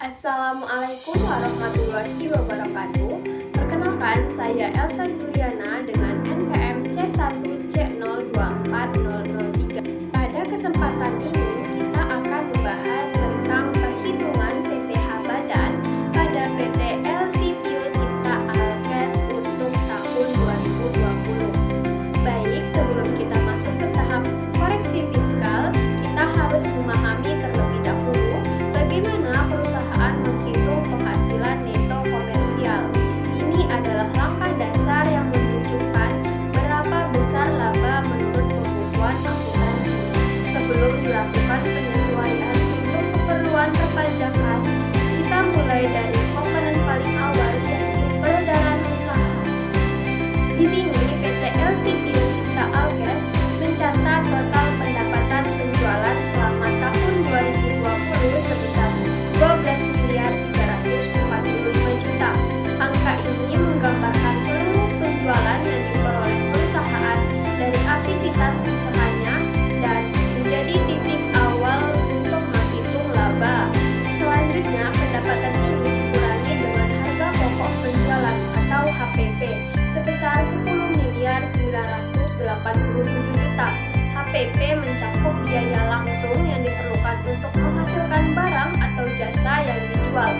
Assalamualaikum warahmatullahi wabarakatuh. Perkenalkan, saya Elsa Juliana dengan NPM C1C024003. Pada kesempatan ini, kita akan membahas tentang perhitungan PPh Badan pada PT Elsivio Cipta Alkes untuk tahun 2020. Baik, sebelum kita masuk ke tahap koreksi fiskal, kita harus memahami terlebih dahulu bagaimana perusahaan menghitung penghasilan neto komersial. Ini adalah langkah dasar yang menunjukkan berapa besar laba menurut pembukuan akuntansi. Sebelum dilakukan penyesuaian untuk keperluan perpajakan, kita mulai dari komponen paling awal, yaitu peredaran usaha. Di sini PT Elsivio Cipta Alkes mencatat total pendapatan penjualan selama tahun 2020 sebesar 12.345 juta. Angka ini menggambarkan seluruh penjualan yang diperoleh perusahaan dari aktivitas usahanya dan menjadi titik awal untuk menghitung laba. Selanjutnya, pendapatan ini dikurangi dengan harga pokok penjualan atau HPP sebesar 10.987 juta. HPP mencakup biaya langsung yang diperlukan untuk menghasilkan barang atau jasa yang dijual.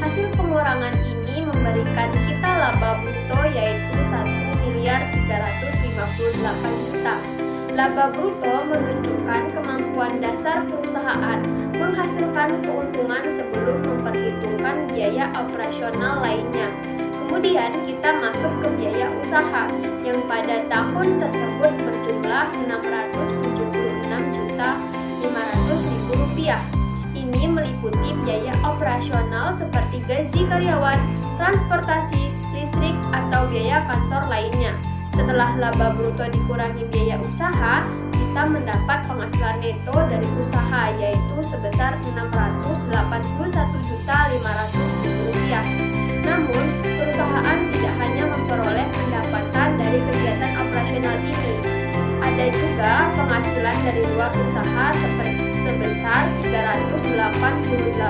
Hasil pengurangan ini memberikan kita laba bruto yaitu 1.358 juta. Laba bruto menunjukkan kemampuan dasar perusahaan menghasilkan keuntungan sebelum memperhitungkan biaya operasional lainnya. Kemudian kita masuk ke biaya usaha yang pada tahun tersebut berjumlah Rp676.500.000. Ini meliputi biaya operasional seperti gaji karyawan, transportasi, listrik, atau biaya kantor lainnya. Setelah laba bruto dikurangi biaya usaha, kita mendapat penghasilan neto dari usaha yaitu sebesar Rp681.500.000. Namun, perusahaan tidak hanya memperoleh pendapatan dari kegiatan operasional ini. Ada juga penghasilan dari luar usaha sebesar Rp388 juta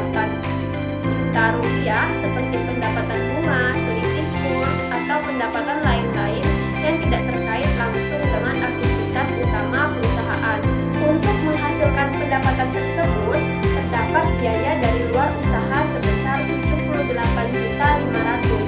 seperti pendapatan bunga, selisih kurs, atau pendapatan lain-lain yang tidak terkait langsung dengan aktivitas utama perusahaan. Untuk menghasilkan pendapatan tersebut, terdapat biaya dari luar usaha sebesar Rp78.500.000.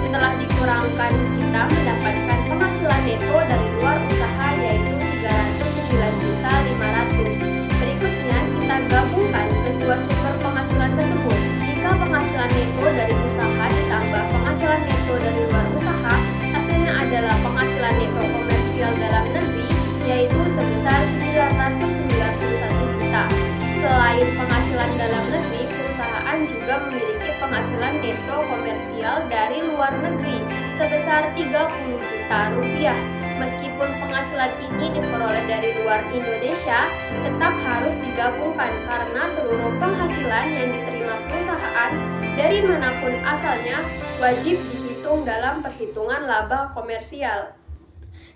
Setelah dikurangkan, kita mendapatkan penghasilan neto dari luar usaha yaitu Rp309.500.000. Berikutnya, kita gabungkan kedua sumber penghasilan tersebut. Jika penghasilan neto dari usaha ditambah penghasilan neto dari luar usaha, hasilnya adalah penghasilan neto komersial dalam negeri yaitu sebesar Rp991 juta. Selain penghasilan dalam negeri, perusahaan juga memiliki penghasilan neto komersial dari luar negeri sebesar Rp30 juta. Meskipun penghasilan ini diperoleh dari luar Indonesia, tetap harus digabungkan karena seluruh penghasilan yang diterima perusahaan dari manapun asalnya wajib dihitung dalam perhitungan laba komersial.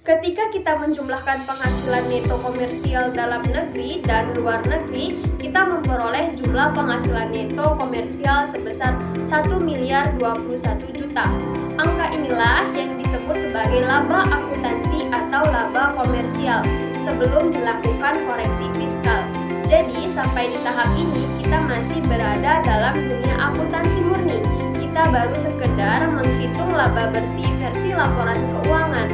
Ketika kita menjumlahkan penghasilan neto komersial dalam negeri dan luar negeri, kita memperoleh jumlah penghasilan neto komersial sebesar Rp1.021 juta. Angka inilah yang disebut sebagai laba akuntansi atau laba komersial sebelum dilakukan koreksi fiskal. Jadi, sampai di tahap ini kita masih berada dalam dunia akuntansi murni. Kita baru sekedar menghitung laba bersih versi laporan keuangan.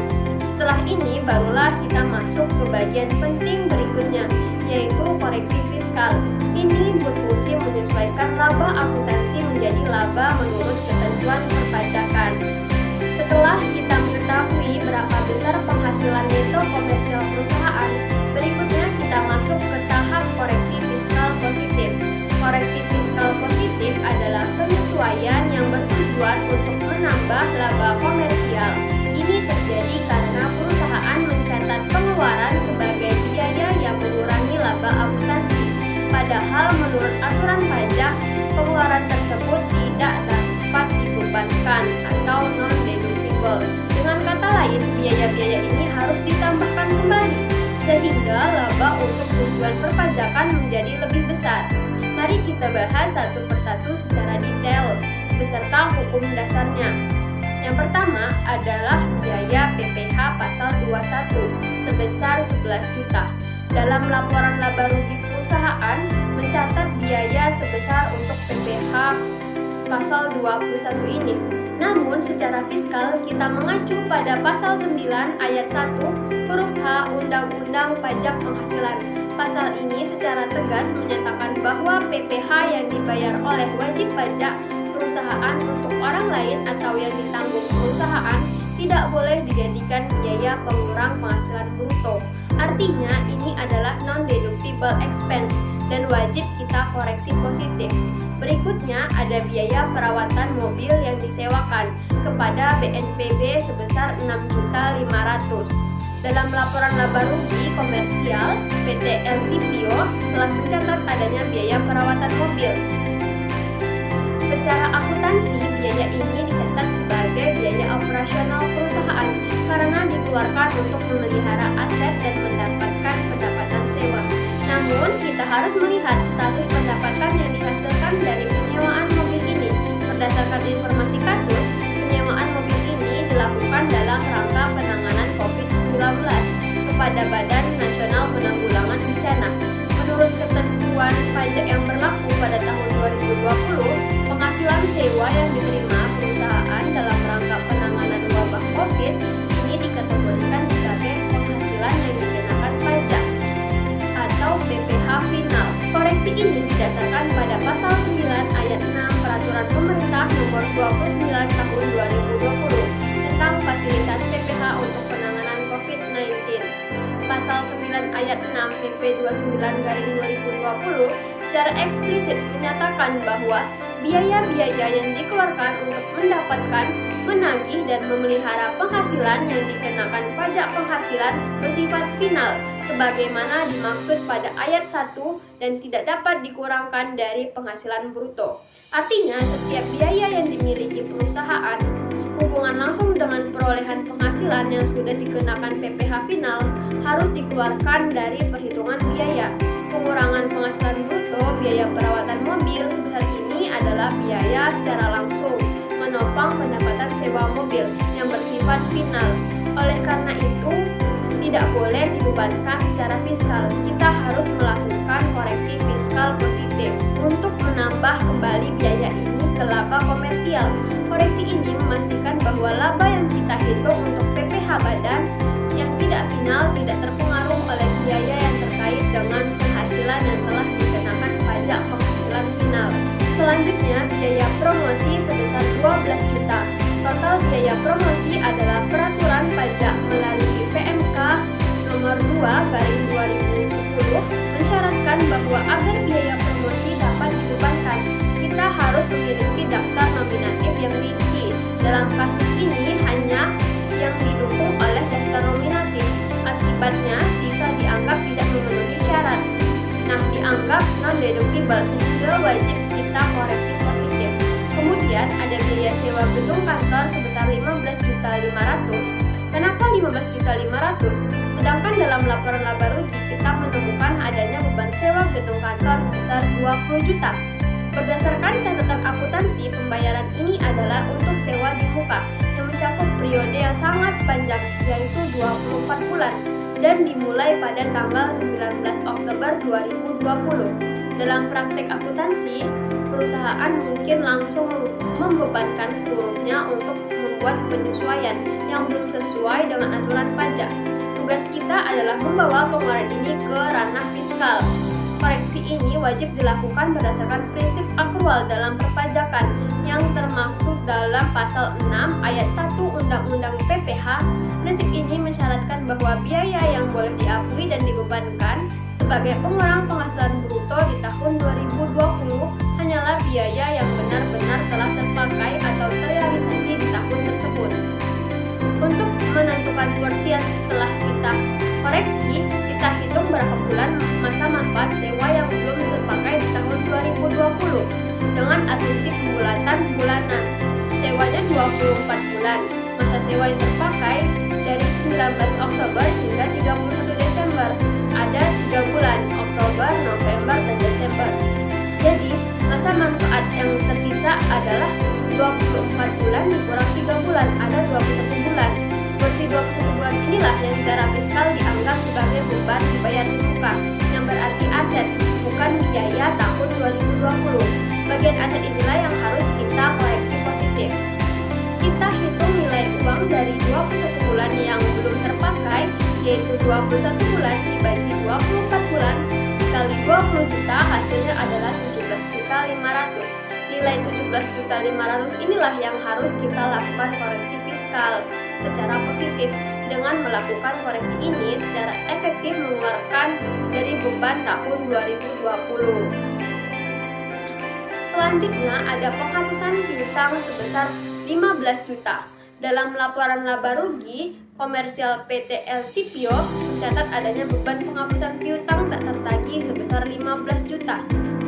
Setelah ini barulah kita masuk ke bagian penting berikutnya, yaitu koreksi fiskal. Ini berfungsi menyesuaikan laba akuntansi menjadi laba menurut ketentuan perpajakan. Setelah kita mengetahui berapa besar penghasilan neto komersial perusahaan, berikutnya kita masuk ke tahap koreksi fiskal positif. Koreksi fiskal positif adalah penyesuaian yang bertujuan untuk menambah laba komersial. Ini terjadi karena perusahaan mencatat pengeluaran sebagai biaya yang mengurangi laba akuntansi. Padahal menurut aturan pajak, pengeluaran tersebut tidak dapat dibebankan atau non-deductible. Dengan kata lain, biaya-biaya ini harus ditambahkan kembali, sehingga laba untuk tujuan perpajakan menjadi lebih besar. Mari kita bahas satu persatu secara beserta hukum dasarnya. Yang pertama adalah biaya PPh pasal 21 sebesar 11 juta. Dalam laporan laba rugi perusahaan mencatat biaya sebesar untuk PPh pasal 21 ini. Namun secara fiskal kita mengacu pada pasal 9 ayat 1 huruf H Undang-Undang Pajak Penghasilan. Pasal ini secara tegas menyatakan bahwa PPh yang dibayar oleh wajib pajak perusahaan untuk orang lain atau yang ditanggung perusahaan tidak boleh dijadikan biaya pengurang penghasilan bruto. Artinya ini adalah non-deductible expense dan wajib kita koreksi positif. Berikutnya ada biaya perawatan mobil yang disewakan kepada BNPB sebesar 6.500.000. Dalam laporan laba rugi komersial, PT LCPO telah mencatat adanya biaya perawatan mobil. Secara akuntansi, biaya ini dicatat sebagai biaya operasional perusahaan karena dikeluarkan untuk memelihara aset dan mendapatkan pendapatan sewa. Namun, kita harus melihat status pendapatan yang dihasilkan dari penyewaan mobil ini. Berdasarkan informasi kasus, penyewaan mobil ini dilakukan dalam rangka penanganan COVID-19 kepada Badan Nasional Penanggulangan Bencana. Menurut ketentuan pajak yang berlaku pada tahun 2020, penghasilan sewa yang diterima perusahaan dalam rangka penanganan wabah COVID ini dikategorikan sebagai penghasilan yang dikenakan pajak atau PPh final. Koreksi ini didasarkan pada pasal 9 ayat 6 Peraturan Pemerintah Nomor 29 Tahun 2020 tentang fasilitas PPh untuk penanganan COVID-19. Pasal 9 ayat 6 PP 29/2020 secara eksplisit menyatakan bahwa biaya-biaya yang dikeluarkan untuk mendapatkan, menagih, dan memelihara penghasilan yang dikenakan pajak penghasilan bersifat final sebagaimana dimaksud pada ayat 1 dan tidak dapat dikurangkan dari penghasilan bruto. Artinya, setiap biaya yang dimiliki perusahaan hubungan langsung dengan perolehan penghasilan yang sudah dikenakan PPh final harus dikeluarkan dari perhitungan biaya. Pengurangan penghasilan bruto biaya perawatan mobil sebesar ini adalah biaya secara langsung menopang pendapatan sewa mobil yang bersifat final. Oleh karena itu, tidak boleh dibebankan secara fiskal. Kita harus melakukan koreksi fiskal positif untuk menambah kembali biaya ini ke laba komersial. Koreksi ini memastikan bahwa laba yang kita hitung untuk PPh badan yang tidak final tidak terpengaruh oleh biaya yang terkait dengan penghasilan yang telah dikenakan pajak penghasilan final. Selanjutnya, biaya promosi sebesar 12 juta. Total biaya promosi adalah peraturan pajak melalui PMK nomor 2/2010 mensyaratkan bahwa agar biaya promosi dapat dibebankan, kita harus memiliki daftar nominatif yang tinggi. Dalam kasus ini hanya yang didukung oleh daftar nominatif. Akibatnya, sisa dianggap tidak memenuhi syarat. Nah, dianggap non-deductible sehingga wajib kita koreksi positif. Kemudian ada biaya sewa gedung kantor sebesar 15.500.000. Kenapa 15.500.000? Sedangkan dalam laporan laba rugi kita menemukan adanya beban sewa gedung kantor sebesar 20 juta. Berdasarkan catatan akuntansi, pembayaran ini adalah untuk sewa di muka yang mencakup periode yang sangat panjang, yaitu 24 bulan dan dimulai pada tanggal 19 Oktober 2020. Dalam praktek akuntansi, perusahaan mungkin langsung membebankan seluruhnya untuk membuat penyesuaian yang belum sesuai dengan aturan pajak. Tugas kita adalah membawa pengeluaran ini ke ranah fiskal. Koreksi ini wajib dilakukan berdasarkan prinsip akrual dalam perpajakan yang termaksud dalam pasal 6 ayat 1 Undang-Undang PPh. Prinsip ini mensyaratkan bahwa biaya yang boleh diakui dan dibebankan sebagai pengurang penghasilan bruto di tahun 2020 hanyalah biaya yang benar-benar telah terpakai atau terrealisasi di tahun tersebut. Untuk menentukan porsi setelah kita koreksi, kita hitung berapa bulan masa manfaat sewa yang belum terpakai di tahun 2020 dengan asumsi pembulatan bulanan. Sewanya 24 bulan, masa sewa yang terpakai dari 19 Oktober hingga 31 Desember. Ada 3 bulan, Oktober, November, dan Desember. Jadi, masa manfaat yang tersisa adalah 24 bulan dikurang 3 bulan, ada 21 bulan. Porsi 21 bulan inilah yang secara fiskal dianggap sebagai beban dibayar di muka, yang berarti aset, bukan biaya tahun 2020. Bagian aset inilah yang harus kita koreksi positif. Kita hitung nilai uang dari 21 bulan yang belum terpakai, yaitu 21 bulan dibagi 24 bulan kali 20 juta, hasilnya adalah 17.500.000. Nilai 17.500.000 inilah yang harus kita lakukan koreksi fiskal secara positif. Dengan melakukan koreksi ini secara efektif mengeluarkan dari beban tahun 2020. Selanjutnya ada penghapusan piutang sebesar 15 juta. Dalam laporan laba rugi komersial PT Elsipio mencatat adanya beban penghapusan piutang tak tertagih sebesar 15 juta.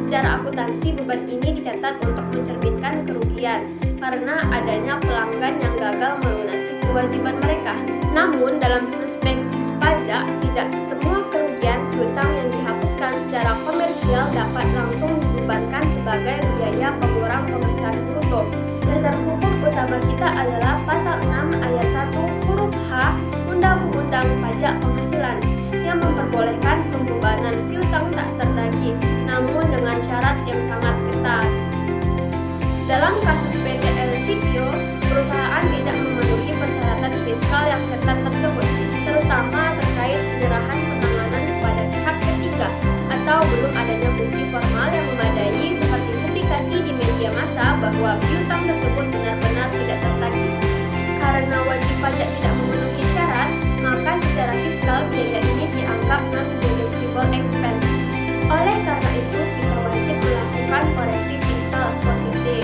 Secara akuntansi, beban ini dicatat untuk mencerminkan kerugian karena adanya pelanggan yang gagal melunasi kewajiban mereka. Namun, dalam perspektif pajak, tidak semua kerugian piutang yang dihapuskan secara komersial dapat langsung dibebankan sebagai biaya pengurang penghasilan bruto. Dasar hukum utama kita adalah pasal 6 ayat 1 huruf H Undang-Undang Pajak Penghasilan yang memperbolehkan pembebanan piutang tak tertagih, namun dengan syarat yang sangat ketat. Dalam kasus PT Elsipio, perusahaan tidak memenuhi persyaratan fiskal yang ketat tersebut, terutama terkait penyerahan penanganan kepada pihak ketiga atau belum adanya bukti formal yang memadai seperti publikasi di media massa bahwa piutang tersebut benar-benar tidak tertagih. Karena wajib pajak tidak memenuhi syarat, maka secara fiskal biaya ini dianggap non-deductible expense. Oleh karena itu, kita wajib melakukan koreksi fiskal positif.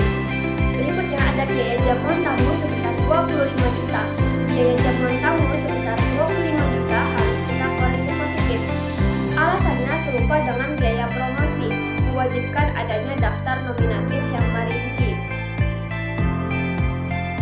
Berikutnya ada biaya jamuan tamu sebesar 25 juta. Biaya jamuan tamu sebesar 25 juta harus kita koreksi positif. Alasannya serupa dengan biaya promosi, mewajibkan adanya daftar nominatif yang merinci.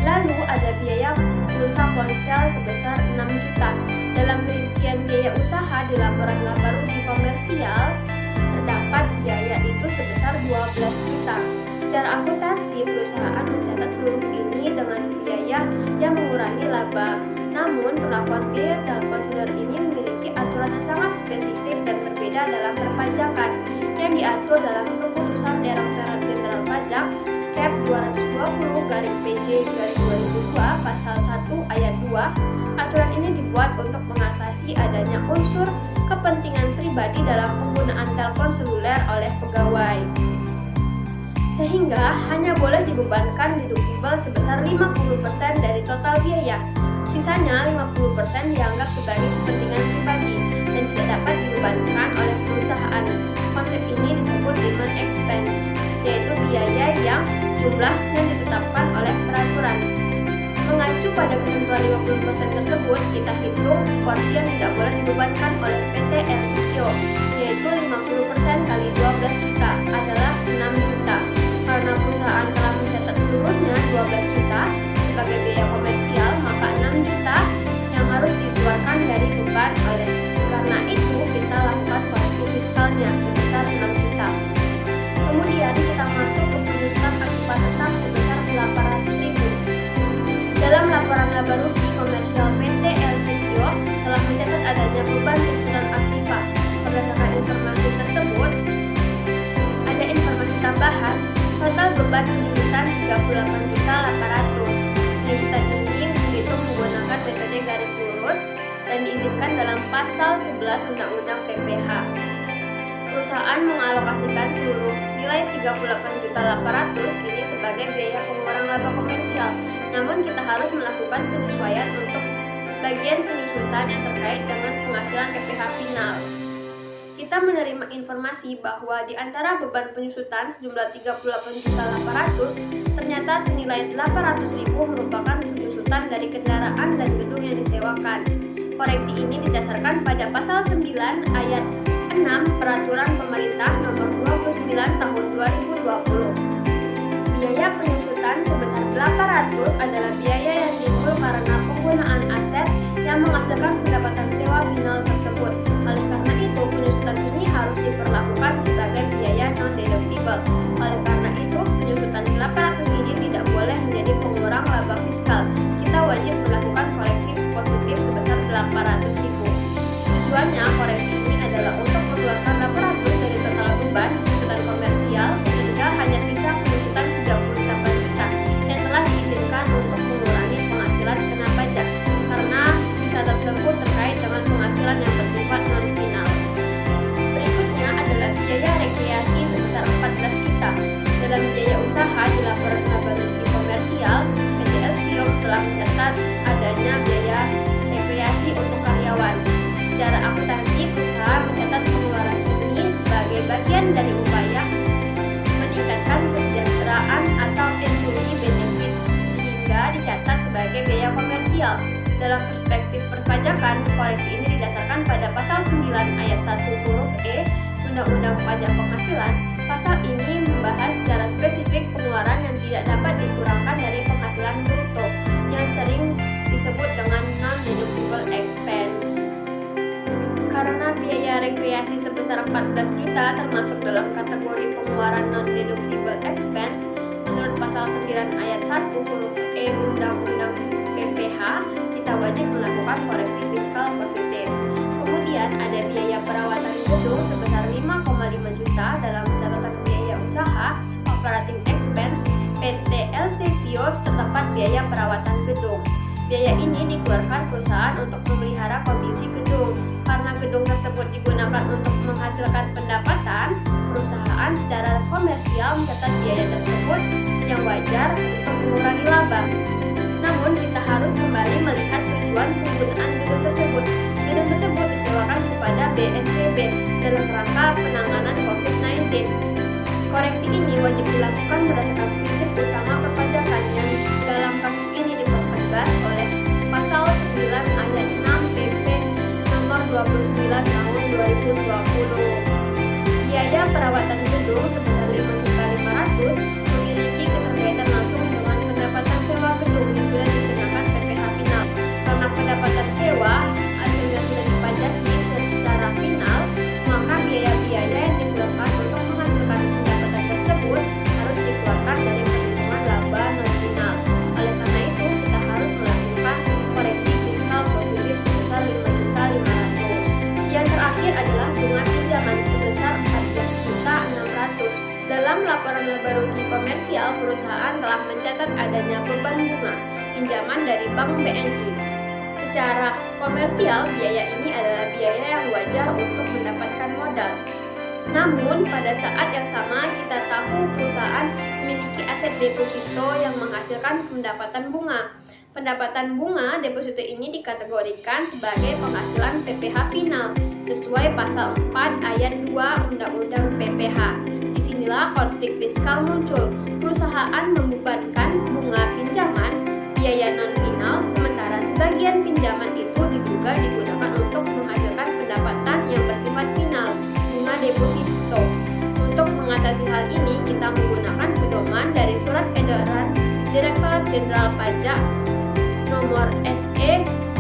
Lalu ada biaya pulsa ponsel sebesar 6 juta. Dalam perincian biaya usaha di laporan laba rugi komersial, terdapat biaya itu sebesar 12 juta. Secara akuntansi, perusahaan mencatat seluruh ini dengan biaya yang mengurangi laba. Namun, perlakuan biaya dalam prosedur ini memiliki aturan yang sangat spesifik dan berbeda dalam perpajakan yang diatur dalam Keputusan Direktorat Jenderal Pajak Cap 220/PJ/2002 Pasal 1 Ayat 2. Aturan ini dibuat untuk mengatasi adanya unsur kepentingan pribadi dalam penggunaan telepon seluler oleh pegawai, sehingga hanya boleh dibebankan deductible sebesar 50% dari total biaya. Sisanya 50% dianggap sebagai kepentingan pribadi dan tidak dapat dibebankan oleh perusahaan. Konsep ini disebut demand expense, yaitu biaya yang jumlahnya ditetapkan oleh peraturan. Mengacu pada ketentuan 50% tersebut, kita hitung porsi yang tidak boleh dibebankan oleh PT Elsipio, yaitu 50% kali 12 juta adalah 6 juta. Karena perusahaan telah mencatat seluruhnya 12 juta sebagai biaya komersial, maka 6 juta yang harus dikeluarkan dari beban oleh. Karena itu, kita lakukan koreksi fiskalnya sebesar 6 juta. Kemudian kita masuk ke penyusutan akibat tetap sebesar 800.000. Dalam laporan laba rugi komersial PT Elsipio telah mencatat adanya beban penyusutan akibat. Berdasarkan informasi tersebut, ada informasi tambahan. Total beban penyusutan 38.800.000. Penyusutan ini dihitung menggunakan metode garis lurus dan diizinkan dalam pasal 11 Undang-Undang PPh. Perusahaan mengalokasikan seluruh nilai 38.800.000 ini sebagai biaya pengurang laba komersial. Namun kita harus melakukan penyesuaian untuk bagian penyusutan yang terkait dengan penghasilan PPh final. Kita menerima informasi bahwa di antara beban penyusutan sejumlah 38.800.000 ternyata senilai 800.000 merupakan penyusutan dari kendaraan dan gedung yang disewakan. Koreksi ini didasarkan pada pasal 9 ayat 6 Peraturan Pemerintah Nomor 29 Tahun 2020. Biaya penyusutan sebesar 800 adalah biaya yang timbul karena penggunaan aset yang menghasilkan pendapatan sewa final tersebut. Oleh karena itu, penyusutan ini harus diperlakukan sebagai biaya non-deductible. Oleh karena itu, penyusutan 800 ini tidak boleh menambahkan, koreksi ini didasarkan pada pasal 9 ayat 1 huruf E Undang-Undang Pajak Penghasilan. Pasal ini membahas secara spesifik pengeluaran yang tidak dapat dikurangkan dari penghasilan bruto, yang sering disebut dengan non-deductible expense. Karena biaya rekreasi sebesar 14 juta termasuk dalam kategori pengeluaran non-deductible expense, menurut pasal 9 ayat 1 huruf E Undang-Undang PPH, kita wajib melakukan koreksi fiskal positif. Kemudian ada biaya perawatan gedung sebesar 5,5 juta dalam catatan biaya usaha operating expense PT LC Tio terdapat biaya perawatan gedung. Biaya ini dikeluarkan perusahaan untuk memelihara kondisi gedung. Karena gedung tersebut digunakan untuk menghasilkan pendapatan, perusahaan secara komersial mencatat biaya tersebut yang wajar untuk mengurangi laba. Namun kita harus kembali melihat tujuan penggunaan gedung tersebut. Gedung tersebut disewakan kepada BNPB dalam rangka penanganan COVID-19. Koreksi ini wajib dilakukan berdasarkan prinsip utama perpajakan yang dalam kasus ini dipertegas oleh pasal 9 ayat 6 PP nomor 29 tahun 2020. Biaya perawatan gedung sebesar 5.500.000 memiliki keterkaitan langsung dengan pendapatan sewa gedung yang sudah dikenakan PPh final. Karena pendapatan sewa hasilnya sudah dipajaki secara final, maka biaya-biaya yang dikeluarkan untuk menghasilkan pendapatan tersebut harus dikeluarkan dari perhitungan laba non final. Oleh karena itu, kita harus melakukan koreksi fiskal positif sebesar 5.500.000. Yang terakhir adalah bunga pinjaman sebesar 14.600.000. Dalam laporan laba rugi komersial, perusahaan telah mencatat adanya beban bunga pinjaman dari Bank BNI. Secara komersial, biaya ini adalah biaya yang wajar untuk mendapatkan modal. Namun, pada saat yang sama kita tahu perusahaan memiliki aset deposito yang menghasilkan pendapatan bunga. Pendapatan bunga deposito ini dikategorikan sebagai penghasilan PPh final sesuai pasal 4 ayat 2 Undang-Undang PPH. Disinilah konflik fiskal muncul. Perusahaan membebankan bunga pinjaman biaya non-final, sementara sebagian pinjaman itu diduga digunakan untuk menghasilkan pendapatan yang bersifat final, bunga deposito. Untuk mengatasi hal ini, kita menggunakan pedoman dari Surat Edaran Direktorat Jenderal Pajak nomor SE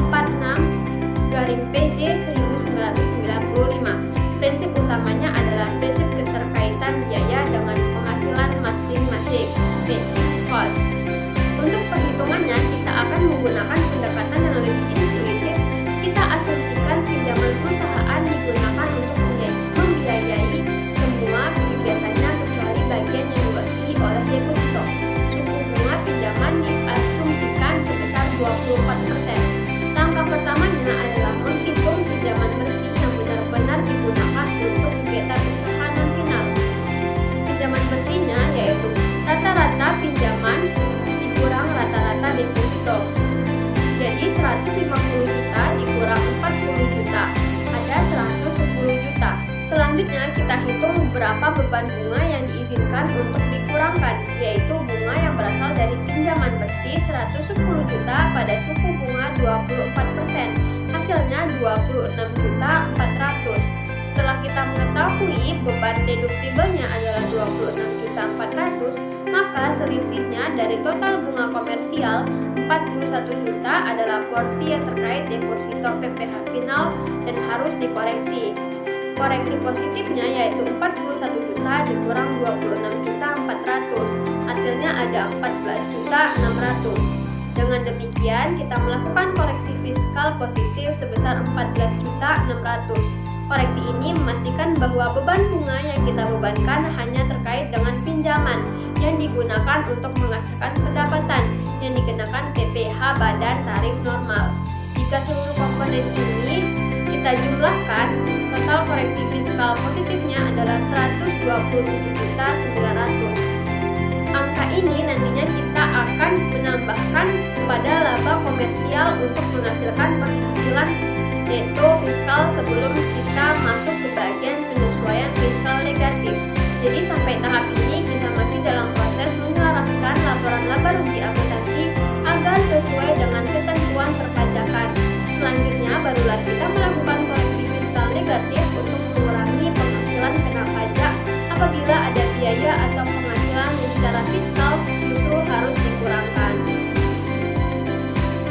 46/PJ 1995. Prinsip utamanya adalah prinsip keterkaitan biaya dengan penghasilan masing-masing, matching cost. Untuk perhitungannya, kita akan menggunakan pendekatan yang lebih intuitif. Kita asumsikan pinjaman perusahaan digunakan untuk membiayai semua kegiatannya kecuali bagian yang diwakili oleh deposito. Suku bunga pinjaman diasumsikan sebesar 24%. Langkah pertamanya adalah menghitung pinjaman bersih yang benar-benar digunakan untuk kegiatan usaha non final. Pinjaman bersihnya yaitu rata-rata pinjaman dikurang rata-rata deposito. Jadi 150 juta dikurang 40 juta, ada 110 juta. Selanjutnya kita hitung berapa beban bunga yang diizinkan untuk dikurangkan, yaitu bunga yang berasal dari pinjaman bersih 110 juta pada suku bunga 24%. Hasilnya 26.400.000. Setelah kita mengetahui beban deduktibelnya adalah 26.400.000, maka selisihnya dari total bunga komersial 41 juta adalah porsi yang terkait deposito PPh final dan harus dikoreksi. Koreksi positifnya yaitu 41 juta dikurang 26.400.000. Hasilnya ada 14.600.000. Dengan demikian, kita melakukan koreksi fiskal positif sebesar 14.600.000. Koreksi ini memastikan bahwa beban bunga yang kita bebankan hanya terkait dengan pinjaman yang digunakan untuk menghasilkan pendapatan yang dikenakan PPh badan tarif normal. Jika seluruh komponen ini kita jumlahkan, total koreksi fiskal positifnya adalah 127.900.000. Angka ini nantinya kita akan menambahkan pada laba komersial untuk menghasilkan penghasilan neto fiskal sebelum kita masuk ke bagian penyesuaian fiskal negatif. Jadi sampai tahap ini kita masih dalam proses menyelaraskan laporan laba rugi akuntansi agar sesuai dengan ketentuan perpajakan. Selanjutnya baru Apabila kita melakukan koreksi fiskal negatif untuk mengurangi penghasilan kena pajak, apabila ada biaya atau penghasilan yang secara fiskal justru harus dikurangkan.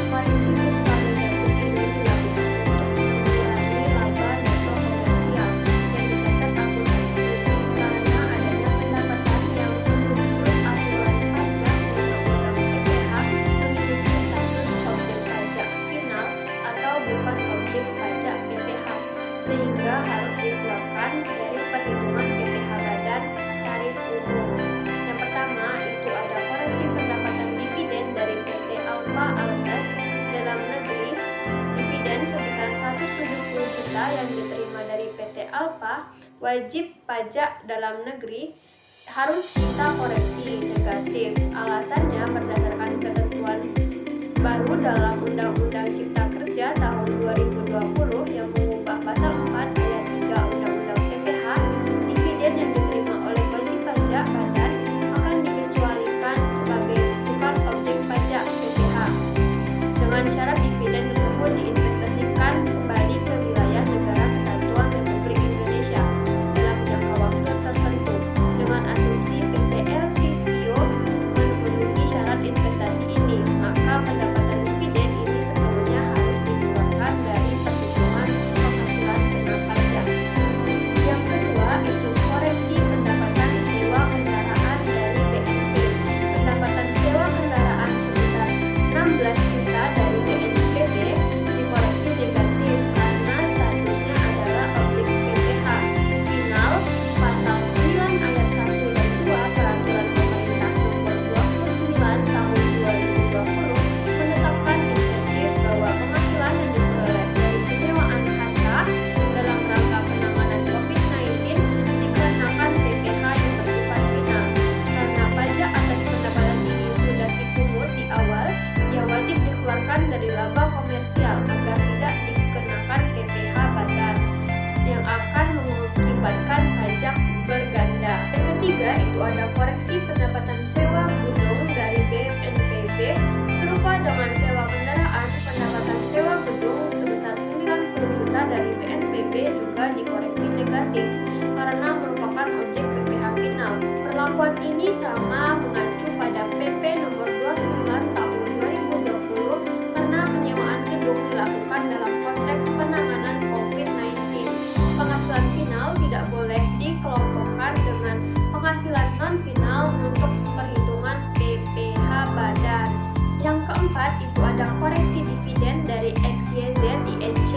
Koreksi fiskal negatif ini dilakukan untuk mengurangi laba neto komersial yang dicatat akuntansi karena adanya pendapatan yang menurut aturan pajak undang-undang PPh memiliki status objek pajak final atau bukan objek pajak PPh, sehingga harus dikeluarkan dari perhitungan PPh badan tarif umum. Yang pertama itu ada koreksi pendapatan dividen dari PT Alfa Altes dalam negeri. Dividen sebesar 170 juta yang diterima dari PT Alfa wajib pajak dalam negeri harus kita koreksi negatif. Alasannya berdasarkan ketentuan baru dalam Undang-Undang Cipta Kerja tahun 2020 yang mengubah pasal 4 ayat 3 Undang-Undang PPh, dividen yang diterima oleh wajib pajak badan akan dikecualikan sebagai bukan objek pajak PPh, dengan syarat dividen tersebut diinvestasikan kembali ke wilayah negara kesatuan Republik Indonesia dalam jangka waktu tertentu, dengan asumsi PT LCVO memenuhi syarat investasi ini, maka pendapatan dividen ini sepenuhnya harus dikeluarkan dari perhitungan penghasilan kena pajak. Yang kedua itu koreksi pendapatan sewa kendaraan dari BNP. Pendapatan sewa kendaraan sebesar 16 juta dari BNPB dikoreksi negatif karena statusnya adalah objek PPh. Final pasal 9 ayat 1 dan 2 Peraturan Pemerintah Nomor 29 Tahun 2020 menetapkan insentif bahwa penghasilan yang diperoleh dari penyewaan harta dalam rangka penanganan COVID-19 dikenakan PPh yang bersifat final. Karena pajak atas pendapatan ini sudah dipungut di awal, ia wajib dikeluarkan dari laba komersial agar tidak dikenakan PPh badan yang akan mengakibatkan pajak berganda. Yang ketiga itu ada koreksi pendapatan sewa gedung dari BNPB. Serupa dengan sewa kendaraan, pendapatan sewa gedung sebesar 90 juta dari BNPB juga dikoreksi negatif karena merupakan objek PPh final. Perlakuan ini sama mengacu pada PP nomor 29 tahun 2020 karena penyewaan gedung dilakukan dalam konteks penanganan COVID-19. Penghasilan final tidak boleh dikelompokkan dengan penghasilan non-final untuk perhitungan PPh badan. Yang keempat itu ada koreksi dividen dari XYZ INC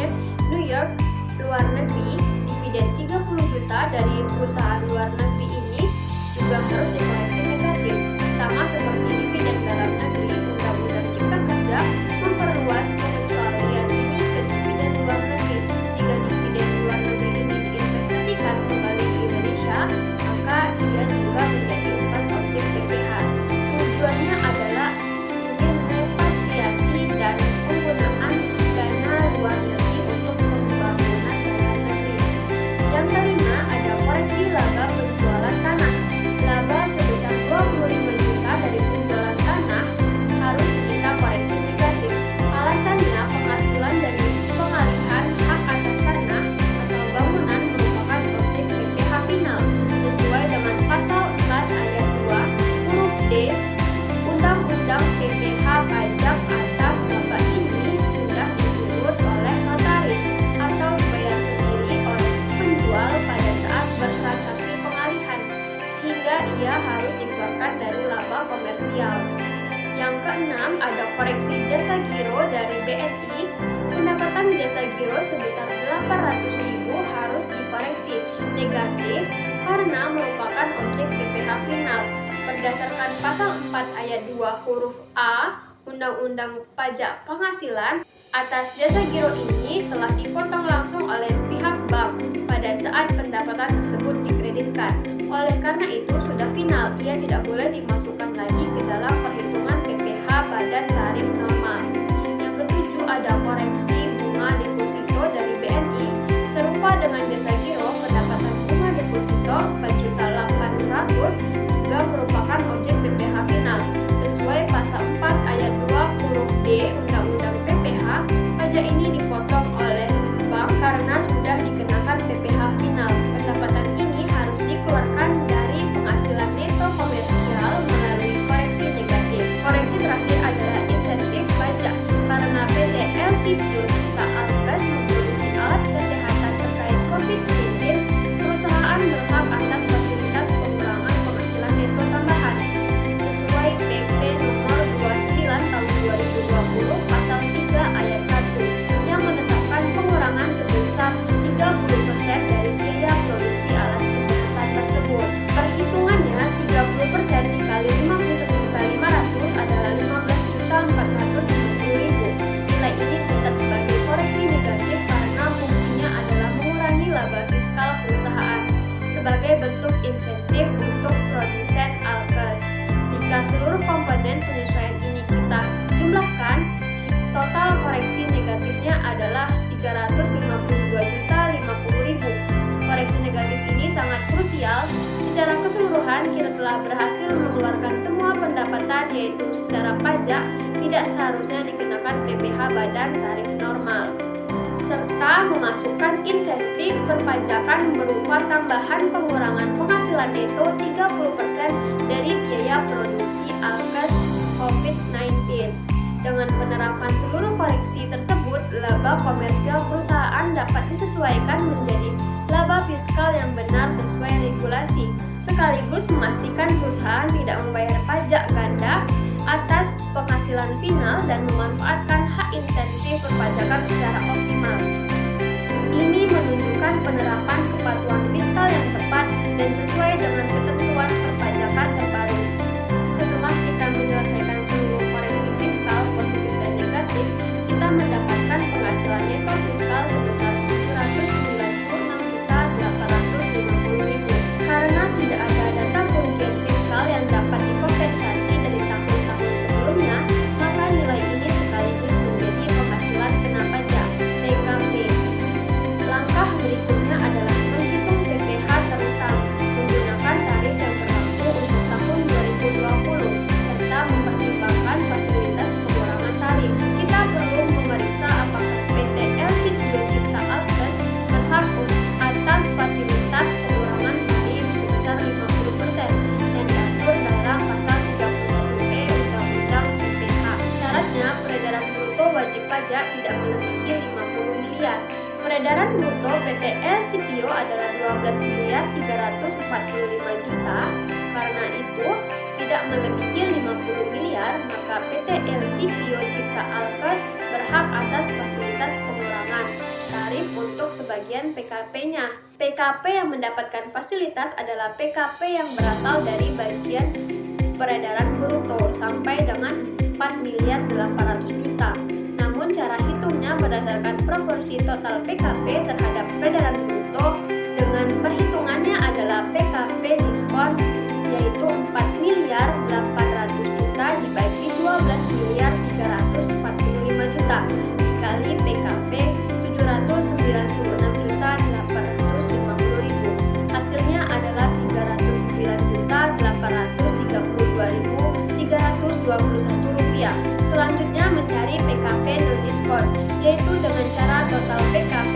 New York luar negeri. Dividen 30 juta dari perusahaan luar negeri ini juga harus dikoreksi negatif. Sama seperti dividen dalam negeri, Undang-Undang Cipta Kerja memperluas pengecualian ini ke dividen luar negeri. Jika dividen luar negeri ini diinvestasikan kembali di Indonesia, maka ia juga menjadi bukan objek PPh. Tujuannya adalah repatriasi dan penggunaan dana luar negeri untuk pembangunan dalam negeri. Yang kelima ada koreksi laba penjualan tanah. Laba sebesar 25 juta dari penjualan tanah harus kita koreksi negatif. Alasannya penghasilan dari pengalihan hak atas tanah atau bangunan merupakan objek PPh final sesuai dengan pasal 4 ayat 2 huruf D Undang-Undang PPh. Pajak atas laba ini sudah dipungut oleh notaris atau dibayar sendiri oleh penjual pada saat bertransaksi pengalihan, sehingga ia harus dikeluarkan dari laba komersial. Yang keenam ada koreksi jasa giro dari BNI. Pendapatan jasa giro sebesar 800.000 harus dikoreksi negatif karena merupakan objek PPh final. Berdasarkan pasal 4 ayat 2 huruf A Undang-Undang Pajak Penghasilan, atas jasa giro ini telah dipotong langsung oleh pihak bank pada saat pendapatan tersebut dikreditkan. Oleh karena itu sudah final, ia tidak boleh dimasukkan lagi ke dalam perhitungan PPh badan tarif normal. Yang ketujuh ada koreksi bunga deposito dari BNI. Serupa dengan jasa giro, pendapatan bunga deposito 4.800.000 juga merupakan objek PPh final. Sesuai pasal 4 ayat 2 huruf D Undang-Undang PPh, pajak ini dipotong oleh misalkan kita telah berhasil mengeluarkan semua pendapatan yaitu secara pajak, tidak seharusnya dikenakan PPh badan tarif normal. Serta memasukkan insentif perpajakan berupa tambahan pengurangan penghasilan neto 30% dari biaya produksi alkes COVID-19. Dengan penerapan seluruh koreksi tersebut, laba komersial perusahaan dapat disesuaikan menjadi laba fiskal yang benar sesuai regulasi, sekaligus memastikan perusahaan tidak membayar pajak ganda atas penghasilan final dan memanfaatkan hak insentif perpajakan secara optimal. Ini menunjukkan penerapan kepatuhan fiskal yang tepat dan sesuai dengan ketentuan perpajakan terbaru. Setelah kita menyelesaikan seluruh koreksi fiskal positif dan negatif, kita mendapatkan penghasilan neto fiskal sebesar 196.850.000. Karena tidak ada data kerugian fiskal yang dapat dikompensasi dari tahun-tahun sebelumnya, maka nilai ini sekaligus menjadi penghasilan kena pajak (PKP). Langkah berikutnya adalah menghitung PPh terutang menggunakan tarif yang berlaku untuk tahun 2020 serta mempertimbangkan fasilitas pengurangan tarif. Kita perlu memeriksa apakah PT LC2 Cipta Alkes berhak atas fasilitas pengurangan tarif sebesar 50% dan diatur dalam pasal 31E Undang-Undang PPh. Syaratnya peredaran bruto wajib pajak tidak melebihi 50 miliar. Peredaran bruto PT LCPO adalah 12.345 juta. Karena itu, tidak melebihi 50 miliar, maka PT LCPO Cipta Alkes berhak atas fasilitas pengurangan tarif untuk sebagian PKP-nya. PKP yang mendapatkan fasilitas adalah PKP yang berasal dari bagian peredaran bruto sampai dengan 4.800 juta. Namun cara hitungnya berdasarkan proporsi total PKP terhadap peredaran bruto dengan perhitungannya adalah PKP diskon yaitu 4.800 juta dibagi 12.345 juta dikali PKP 796.850.000. Hasilnya adalah 309.832.321 rupiah. Selanjutnya mencari PKP non diskon, yaitu dengan cara total PKP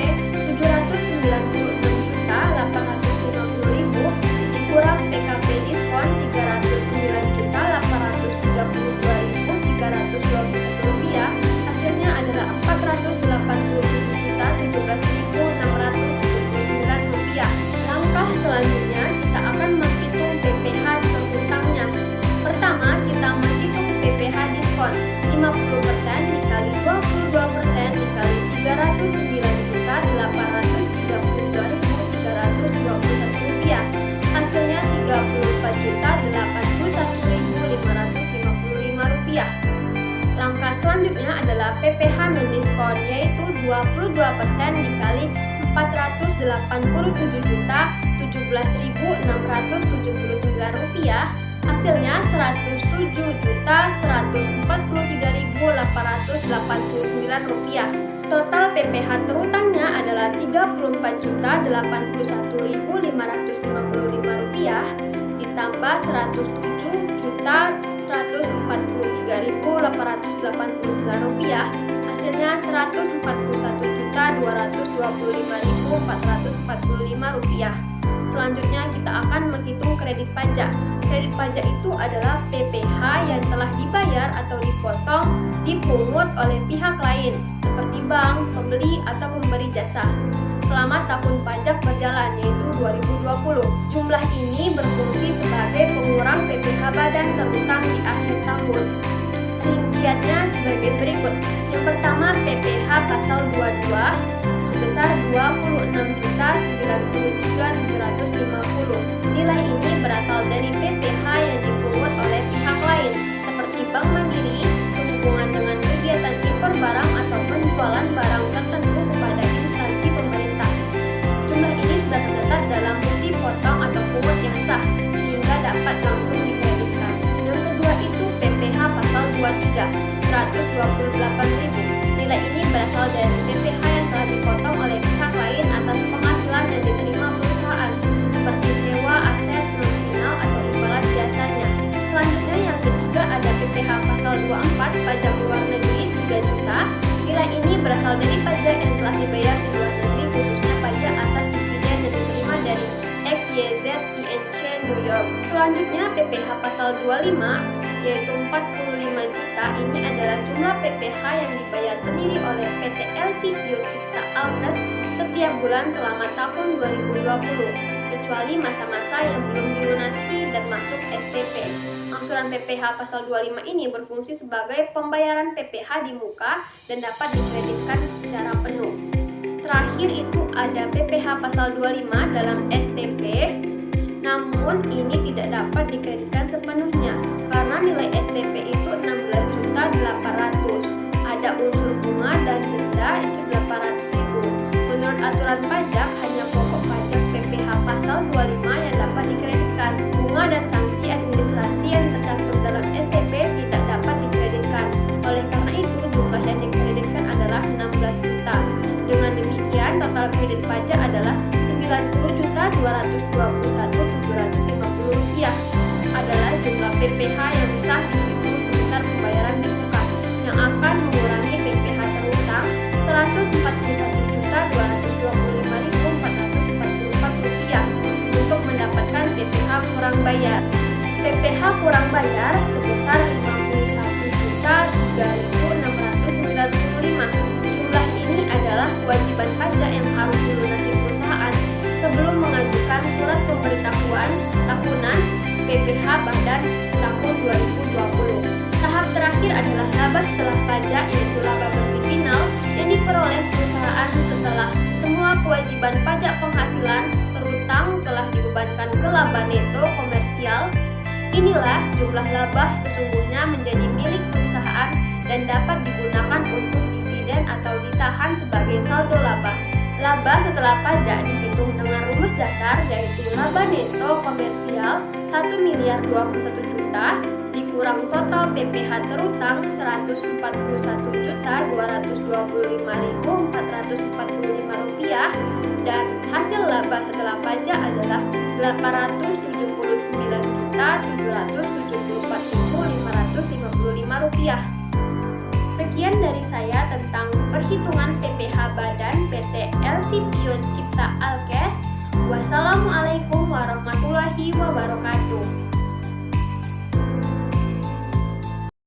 796.850.000 dikurang PKP diskon 309.832.321 rupiah. Hasilnya adalah 487.017.679 rupiah. Langkah selanjutnya kita akan menghitung PPh terhutangnya. Pertama, kita menghitung PPh diskon 50% dikali 22% dikali 309.832.321 rupiah. Hasilnya 34.081.555 rupiah. Langkah selanjutnya adalah PPh non diskon, yaitu 22% dikali 487.017.679 rupiah. Hasilnya 107.143.889 rupiah. Total PPh terutangnya adalah 34.051.555 rupiah ditambah 107.143.889 rupiah. Hasilnya 141.225.445 rupiah. Selanjutnya kita akan menghitung kredit pajak. Kredit pajak itu adalah PPh yang telah dibayar atau dipotong, dipungut oleh pihak lain, seperti bank, pembeli, atau pemberi jasa, selama tahun pajak berjalan, yaitu 2020. Jumlah ini berfungsi sebagai pengurang PPh badan terhutang di akhir tahun. Rinciannya sebagai berikut. Yang pertama, PPh pasal 22 sebesar 26.093.750. Nilai ini berasal dari PPh yang dipungut oleh pihak lain, seperti Bank Mandiri, sehubungan dengan kegiatan impor barang atau penjualan barang tertentu kepada instansi pemerintah. Jumlah ini sudah tercatat dalam bukti potong atau pungut yang sah, sehingga dapat langsung dikreditkan. Yang kedua itu PPh pasal 23, 128.000. Nilai ini berasal dari PPh yang telah dipotong oleh pihak lain atas penghasilan yang diterima perusahaan, seperti sewa aset non final atau pasal 24 pajak luar negeri 3 juta. Nilai ini berasal dari pajak yang telah dibayar di luar negeri, khususnya pajak atas dividen yang diterima dari XYZ INC New York. Selanjutnya PPh pasal 25 yaitu 45 juta. Ini adalah jumlah PPh yang dibayar sendiri oleh PT LC Pio Cipta Alkes setiap bulan selama tahun 2020, kecuali masa-masa yang belum dilunasi dan masuk SPP. Angsuran PPh pasal 25 ini berfungsi sebagai pembayaran PPh di muka dan dapat dikreditkan secara penuh. Terakhir itu ada PPh pasal 25 dalam STP, namun ini tidak dapat dikreditkan sepenuhnya karena nilai STP itu 16.800.000. Ada unsur bunga dan denda itu 800.000. Menurut aturan pajak, hanya pokok pajak PPh pasal 25 yang dapat dikreditkan. Bunga dan sanksi administrasi yang tercantum dalam STP tidak dapat dikreditkan. Oleh karena itu, jumlah yang dikreditkan adalah 16 juta. Dengan demikian, total kredit pajak adalah 90.221.750 rupiah. Adalah jumlah PPh yang sah dihitung sebentar pembayaran di muka, yang akan mengurangi PPh terutang 141.225.444 rupiah untuk mendapatkan PPh kurang bayar. PPh kurang bayar sebesar 51.3.695. Jumlah ini adalah kewajiban pajak yang harus dilunasi perusahaan sebelum mengajukan surat pemberitahuan tahunan PPh badan tahun 2020. Tahap terakhir adalah laba setelah pajak, yaitu laba bersih final yang diperoleh perusahaan setelah semua kewajiban pajak penghasilan terutang telah dibebankan ke laba neto komersial. Inilah jumlah laba sesungguhnya menjadi milik perusahaan dan dapat digunakan untuk dividen atau ditahan sebagai saldo laba. Laba setelah pajak dihitung dengan rumus dasar, yaitu laba neto komersial 1.021.000.000 dikurang total PPh terutang 141.225.445 rupiah, dan hasil laba setelah pajak adalah 879.774.555 rupiah. Sekian dari saya tentang perhitungan PPh badan PT LC Pio Cipta Alkes. Wassalamualaikum warahmatullahi wabarakatuh.